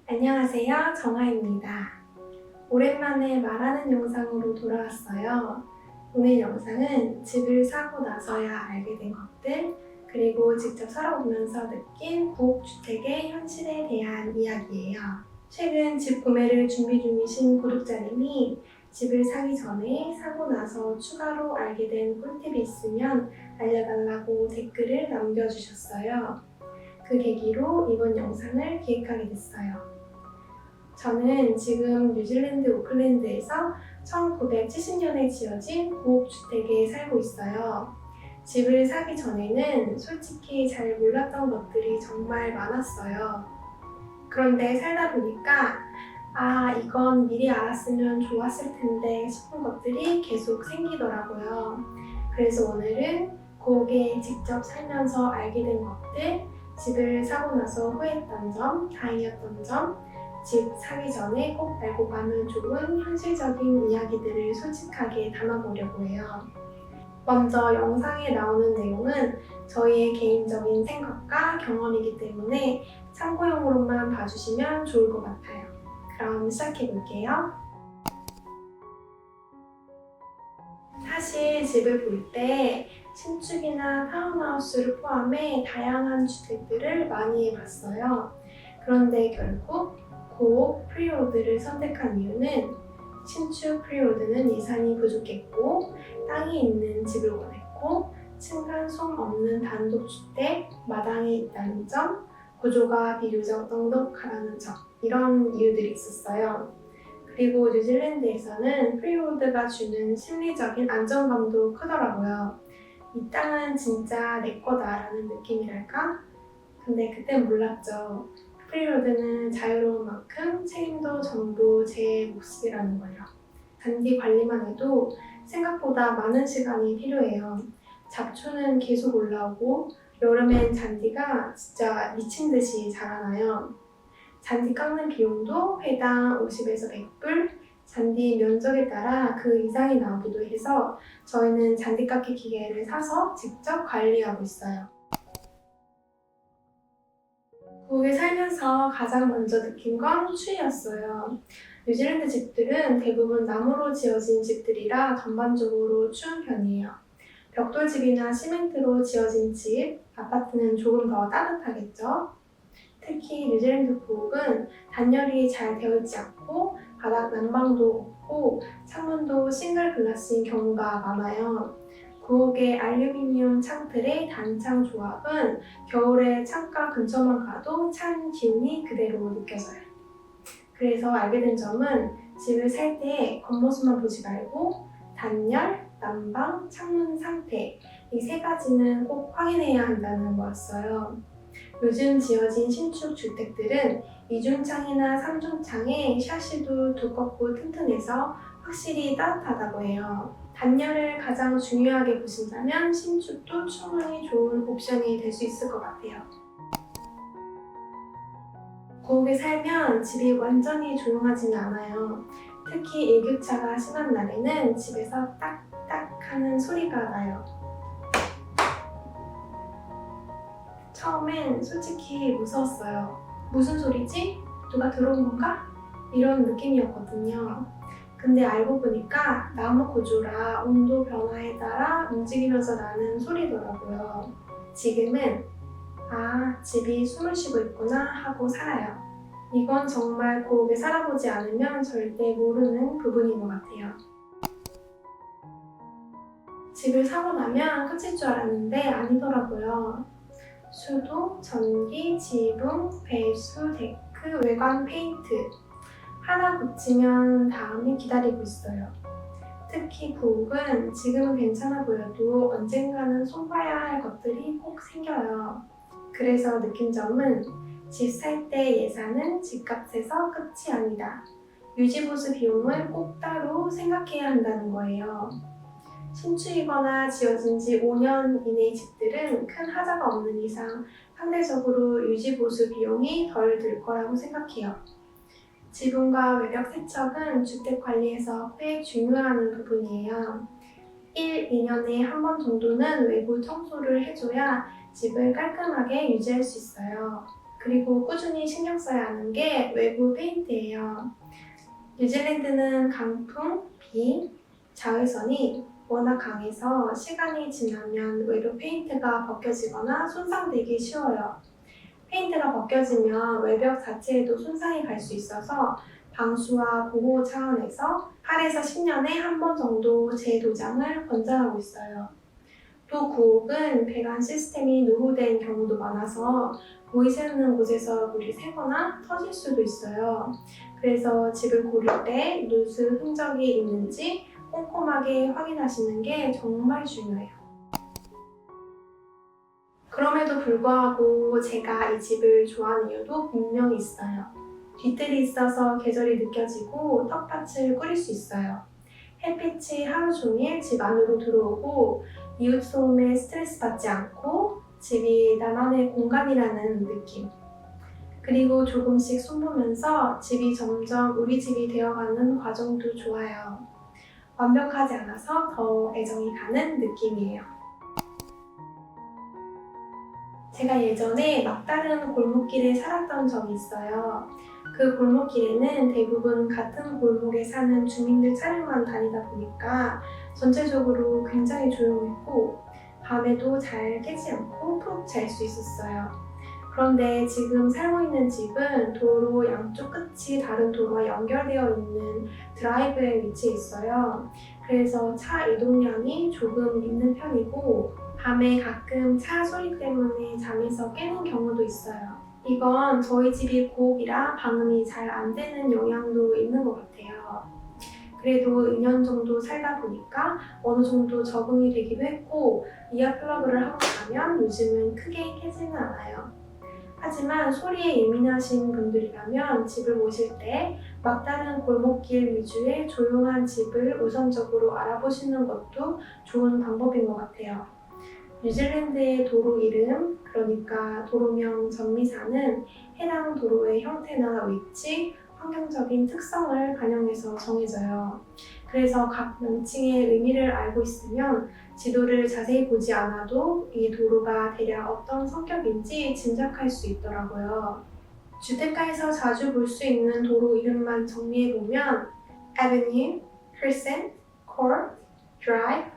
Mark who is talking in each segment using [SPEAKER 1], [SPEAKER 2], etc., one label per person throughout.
[SPEAKER 1] 안녕하세요. 정아입니다. 오랜만에 말하는 영상으로 돌아왔어요. 오늘 영상은 집을 사고 나서야 알게 된 것들, 그리고 직접 살아보면서 느낀 구옥주택의 현실에 대한 이야기예요. 최근 집 구매를 준비 중이신 구독자님이 집을 사기 전에 사고 나서 추가로 알게 된 꿀팁이 있으면 알려달라고 댓글을 남겨주셨어요. 그 계기로 이번 영상을 기획하게 됐어요. 저는 지금 뉴질랜드 오클랜드에서 1970년에 지어진 구옥주택에 살고 있어요. 집을 사기 전에는 솔직히 잘 몰랐던 것들이 정말 많았어요. 그런데 살다 보니까 이건 미리 알았으면 좋았을 텐데 싶은 것들이 계속 생기더라고요. 그래서 오늘은 구옥에 직접 살면서 알게 된 것들, 집을 사고 나서 후회했던 점, 다행이었던 점, 집 사기 전에 꼭 알고 가면 좋은 현실적인 이야기들을 솔직하게 담아보려고 해요. 먼저 영상에 나오는 내용은 저희의 개인적인 생각과 경험이기 때문에 참고용으로만 봐주시면 좋을 것 같아요. 그럼 시작해볼게요. 사실 집을 볼 때 신축이나 타운하우스를 포함해 다양한 주택들을 많이 봤어요. 그런데 결국 구옥 프리우드를 선택한 이유는 신축 프리우드는 예산이 부족했고 땅이 있는 집을 원했고 층간소음 없는 단독주택, 마당이 있다는 점, 구조가 비교적 넉넉하다는 점, 이런 이유들이 있었어요. 그리고 뉴질랜드에서는 프리우드가 주는 심리적인 안정감도 크더라고요. 이 땅은 진짜 내 거다라는 느낌이랄까? 근데 그땐 몰랐죠. 프리로드는 자유로운 만큼 책임도 전부 제 몫이라는 거예요. 잔디 관리만 해도 생각보다 많은 시간이 필요해요. 잡초는 계속 올라오고 여름엔 잔디가 진짜 미친 듯이 자라나요. 잔디 깎는 비용도 회당 50에서 100불, 잔디 면적에 따라 그 이상이 나오기도 해서 저희는 잔디 깎기 기계를 사서 직접 관리하고 있어요. 구옥에 살면서 가장 먼저 느낀 건 추위였어요. 뉴질랜드 집들은 대부분 나무로 지어진 집들이라 전반적으로 추운 편이에요. 벽돌집이나 시멘트로 지어진 집, 아파트는 조금 더 따뜻하겠죠? 특히 뉴질랜드 구옥은 단열이 잘 되어 있지 않고 바닥 난방도 없고 창문도 싱글 글라스인 경우가 많아요. 구옥의 알루미늄 창틀의 단창 조합은 겨울에 창가 근처만 가도 찬 기운이 그대로 느껴져요. 그래서 알게 된 점은 집을 살 때 겉모습만 보지 말고 단열, 난방, 창문 상태 이 세 가지는 꼭 확인해야 한다는 거였어요. 요즘 지어진 신축 주택들은 이중창이나 삼중창에 샤시도 두껍고 튼튼해서 확실히 따뜻하다고 해요. 단열을 가장 중요하게 보신다면 신축도 충분히 좋은 옵션이 될 수 있을 것 같아요. 구옥에 살면 집이 완전히 조용하지는 않아요. 특히 일교차가 심한 날에는 집에서 딱딱 하는 소리가 나요. 처음엔 솔직히 무서웠어요. 무슨 소리지? 누가 들어온 건가? 이런 느낌이었거든요. 근데 알고 보니까 나무 구조라 온도 변화에 따라 움직이면서 나는 소리더라고요. 지금은 집이 숨을 쉬고 있구나 하고 살아요. 이건 정말 구옥에 살아보지 않으면 절대 모르는 부분인 것 같아요. 집을 사고 나면 끝일 줄 알았는데 아니더라고요. 수도, 전기, 지붕, 배수, 데크, 외관 페인트 하나 붙이면 다음이 기다리고 있어요. 특히 구옥은 지금은 괜찮아 보여도 언젠가는 손봐야 할 것들이 꼭 생겨요. 그래서 느낀 점은 집 살 때 예산은 집값에서 끝이 아니다. 유지보수 비용을 꼭 따로 생각해야 한다는 거예요. 신축이거나 지어진 지 5년 이내의 집들은 큰 하자가 없는 이상 상대적으로 유지보수 비용이 덜 들 거라고 생각해요. 지붕과 외벽 세척은 주택 관리에서 꽤 중요한 부분이에요. 1, 2년에 한 번 정도는 외부 청소를 해줘야 집을 깔끔하게 유지할 수 있어요. 그리고 꾸준히 신경 써야 하는 게 외부 페인트예요. 뉴질랜드는 강풍, 비, 자외선이 워낙 강해서 시간이 지나면 외부 페인트가 벗겨지거나 손상되기 쉬워요. 페인트가 벗겨지면 외벽 자체에도 손상이 갈 수 있어서 방수와 보호 차원에서 8에서 10년에 한 번 정도 재도장을 권장하고 있어요. 또 구옥은 배관 시스템이 노후된 경우도 많아서 보이 새는 곳에서 물이 새거나 터질 수도 있어요. 그래서 집을 고를 때 누수 흔적이 있는지 꼼꼼하게 확인하시는 게 정말 중요해요. 그럼에도 불구하고 제가 이 집을 좋아하는 이유도 분명히 있어요. 뒤뜰이 있어서 계절이 느껴지고 텃밭을 꾸릴 수 있어요. 햇빛이 하루 종일 집 안으로 들어오고 이웃 소음에 스트레스 받지 않고 집이 나만의 공간이라는 느낌. 그리고 조금씩 손보면서 집이 점점 우리 집이 되어가는 과정도 좋아요. 완벽하지 않아서 더 애정이 가는 느낌이에요. 제가 예전에 막다른 골목길에 살았던 적이 있어요. 그 골목길에는 대부분 같은 골목에 사는 주민들 차량만 다니다 보니까 전체적으로 굉장히 조용했고 밤에도 잘 깨지 않고 푹 잘 수 있었어요. 그런데 지금 살고 있는 집은 도로 양쪽 끝이 다른 도로와 연결되어 있는 드라이브에 위치해 있어요. 그래서 차 이동량이 조금 있는 편이고 밤에 가끔 차 소리 때문에 잠에서 깨는 경우도 있어요. 이건 저희 집이 고옥이라 방음이 잘 안 되는 영향도 있는 것 같아요. 그래도 2년 정도 살다 보니까 어느 정도 적응이 되기도 했고 이어 플러그를 하고 나면 요즘은 크게 깨지는 않아요. 하지만 소리에 예민하신 분들이라면 집을 보실 때 막다른 골목길 위주의 조용한 집을 우선적으로 알아보시는 것도 좋은 방법인 것 같아요. 뉴질랜드의 도로 이름, 그러니까 도로명 전미사는 해당 도로의 형태나 위치, 환경적인 특성을 반영해서 정해져요. 그래서 각 명칭의 의미를 알고 있으면 지도를 자세히 보지 않아도 이 도로가 대략 어떤 성격인지 짐작할 수 있더라고요. 주택가에서 자주 볼 수 있는 도로 이름만 정리해보면 Avenue, Crescent, Court, Drive,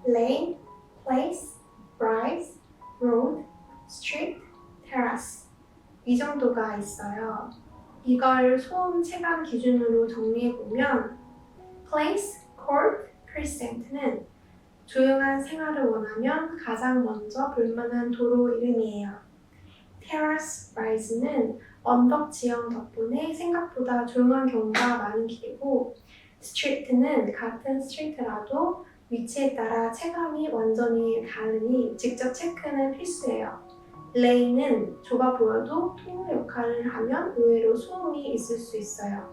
[SPEAKER 1] Lane, Place, Rise, Road, Street, Terrace 이 정도가 있어요. 이걸 소음 체감 기준으로 정리해보면 Place, Court, Crescent는 조용한 생활을 원하면 가장 먼저 볼만한 도로 이름이에요. Terrace Rise는 언덕 지형 덕분에 생각보다 조용한 경우가 많은 길이고 Street는 같은 스트리트라도 위치에 따라 체감이 완전히 다르니 직접 체크는 필수예요. Lane은 좁아 보여도 통로 역할을 하면 의외로 소음이 있을 수 있어요.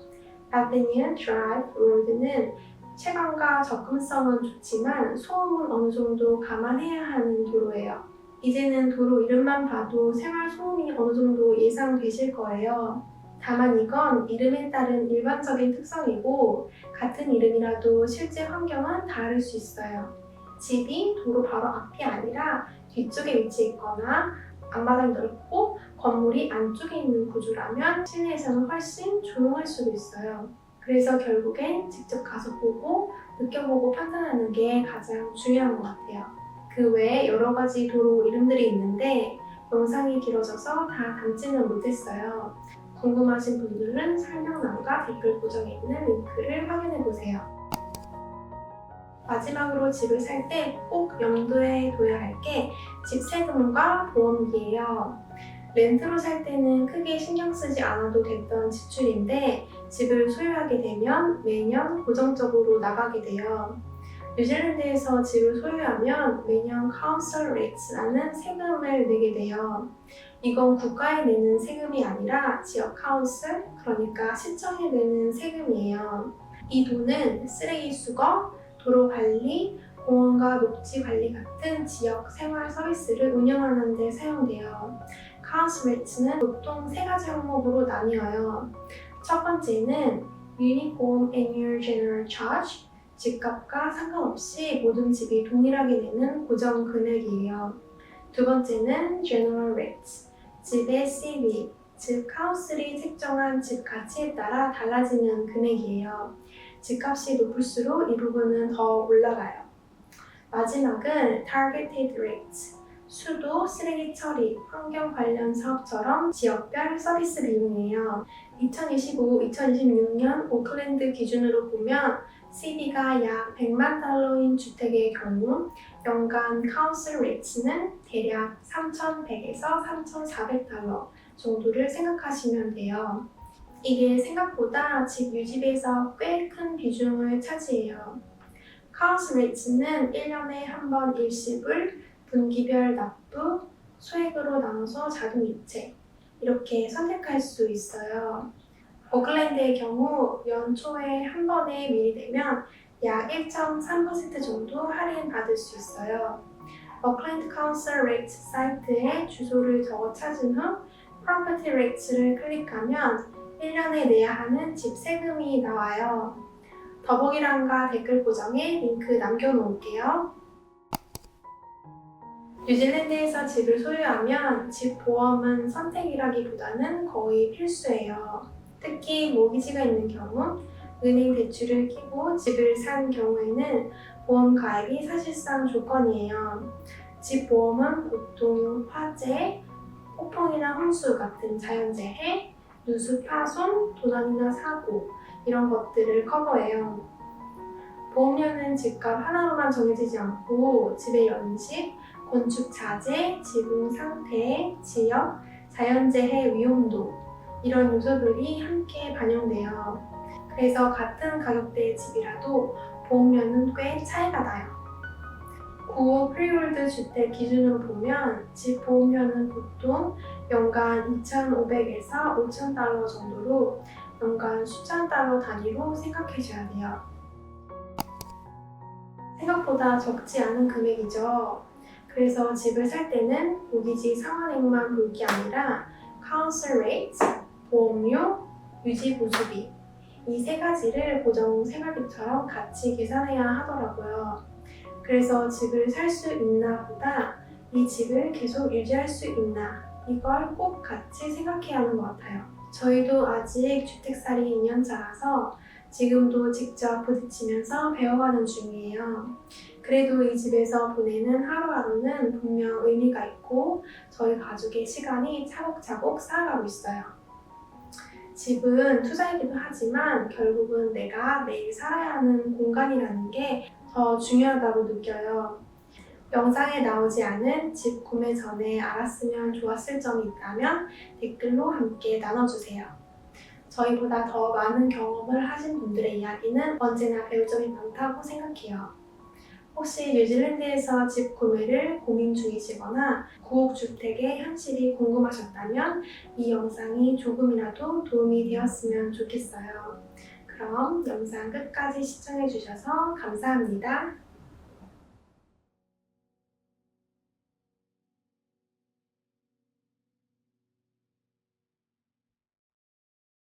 [SPEAKER 1] Avenue, Drive, Road는 체감과 접근성은 좋지만 소음은 어느 정도 감안해야 하는 도로예요. 이제는 도로 이름만 봐도 생활 소음이 어느 정도 예상되실 거예요. 다만 이건 이름에 따른 일반적인 특성이고 같은 이름이라도 실제 환경은 다를 수 있어요. 집이 도로 바로 앞이 아니라 뒤쪽에 위치해 있거나 앞마당이 넓고 건물이 안쪽에 있는 구조라면 실내에서는 훨씬 조용할 수도 있어요. 그래서 결국엔 직접 가서 보고 느껴보고 판단하는 게 가장 중요한 것 같아요. 그 외에 여러 가지 도로 이름들이 있는데 영상이 길어져서 다 담지는 못했어요. 궁금하신 분들은 설명란과 댓글 고정에 있는 링크를 확인해보세요. 마지막으로 집을 살 때 꼭 염두에 둬야 할 게 집 세금과 보험비예요. 렌트로 살 때는 크게 신경 쓰지 않아도 됐던 지출인데 집을 소유하게 되면 매년 고정적으로 나가게 돼요. 뉴질랜드에서 집을 소유하면 매년 Council Rates라는 세금을 내게 돼요. 이건 국가에 내는 세금이 아니라 지역 카운슬, 그러니까 시청에 내는 세금이에요. 이 돈은 쓰레기 수거, 도로 관리, 공원과 녹지 관리 같은 지역 생활 서비스를 운영하는 데 사용돼요. Council Rates는 보통 세 가지 항목으로 나뉘어요. 첫 번째는 Uniform Annual General Charge, 집값과 상관없이 모든 집이 동일하게 내는 고정 금액이에요. 두 번째는 General Rates, 집의 CB, 즉 카운슬이 책정한 집 가치에 따라 달라지는 금액이에요. 집값이 높을수록 이 부분은 더 올라가요. 마지막은 Targeted Rates, 수도, 쓰레기 처리, 환경 관련 사업처럼 지역별 서비스 비용이에요. 2025-2026년 오클랜드 기준으로 보면 CB가 약 100만 달러인 주택의 경우 연간 카운슬 레이트는 대략 3,100에서 3,400달러 정도를 생각하시면 돼요. 이게 생각보다 집 유지비에서 꽤 큰 비중을 차지해요. 카운슬 레이트는 1년에 한 번 일시불, 분기별 납부, 소액으로 나눠서 자동 이체 이렇게 선택할 수 있어요. 오클랜드의 경우 연초에 한 번에 미리 내면 약 1.3% 정도 할인 받을 수 있어요. 오클랜드 카운슬 레이트 사이트에 주소를 적어 찾은 후 프로퍼티 레이트를 클릭하면 1년에 내야 하는 집 세금이 나와요. 더보기란과 댓글 고정에 링크 남겨놓을게요. 뉴질랜드에서 집을 소유하면 집 보험은 선택이라기보다는 거의 필수예요. 특히 모기지가 있는 경우, 은행 대출을 끼고 집을 산 경우에는 보험 가입이 사실상 조건이에요. 집 보험은 보통 화재, 폭풍이나 홍수 같은 자연재해, 누수 파손, 도난이나 사고 이런 것들을 커버해요. 보험료는 집값 하나로만 정해지지 않고 집의 연식, 건축 자재, 지붕 상태, 지역, 자연재해 위험도 이런 요소들이 함께 반영돼요. 그래서 같은 가격대의 집이라도 보험료는 꽤 차이가 나요. 9호 프리홀드 주택 기준으로 보면 집 보험료는 보통 연간 2,500에서 5,000달러 정도로 연간 수천 달러 단위로 생각해줘야 돼요. 생각보다 적지 않은 금액이죠. 그래서 집을 살 때는 모기지 상환액만 볼 게 아니라 카운슬 레이트, 보험료, 유지 보수비 이 세 가지를 고정 생활비처럼 같이 계산해야 하더라고요. 그래서 집을 살 수 있나 보다 이 집을 계속 유지할 수 있나 이걸 꼭 같이 생각해야 하는 것 같아요. 저희도 아직 주택살이 2년차라서 지금도 직접 부딪히면서 배워가는 중이에요. 그래도 이 집에서 보내는 하루하루는 분명 의미가 있고 저희 가족의 시간이 차곡차곡 쌓아가고 있어요. 집은 투자이기도 하지만 결국은 내가 매일 살아야 하는 공간이라는 게 더 중요하다고 느껴요. 영상에 나오지 않은 집 구매 전에 알았으면 좋았을 점이 있다면 댓글로 함께 나눠주세요. 저희보다 더 많은 경험을 하신 분들의 이야기는 언제나 배울 점이 많다고 생각해요. 혹시 뉴질랜드에서 집 구매를 고민 중이시거나 구옥주택의 현실이 궁금하셨다면 이 영상이 조금이라도 도움이 되었으면 좋겠어요. 그럼 영상 끝까지 시청해주셔서 감사합니다.